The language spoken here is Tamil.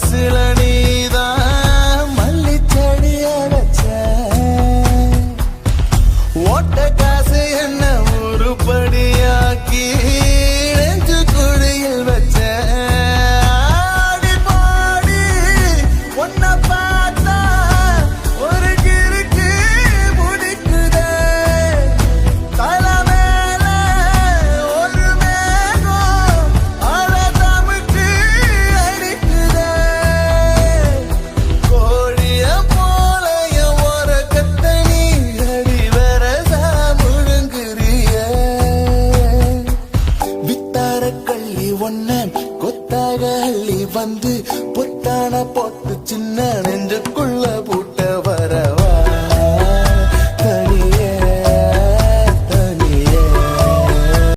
மனசுல நீதான் மல்லி செடிய வச்ச ஓட்ட காசு என்ன உருப்படியாக்கி நெஞ்சு குழியில் வச்ச ஆடி பாடி ஒன்ன பார்த்தா ஒரு கிறுக்கு முடிக்குதே தலை மேல ஒரு மேகம் அழதமுக்கு அடிக்குதே கோழிய போலைய உறக்கத்தை நீ அடி வரசா முழுங்குறிய வித்தார கள்ளி ஒன்ன கொத்தாக அள்ளி வந்து புத்தான போட்டு சின்ன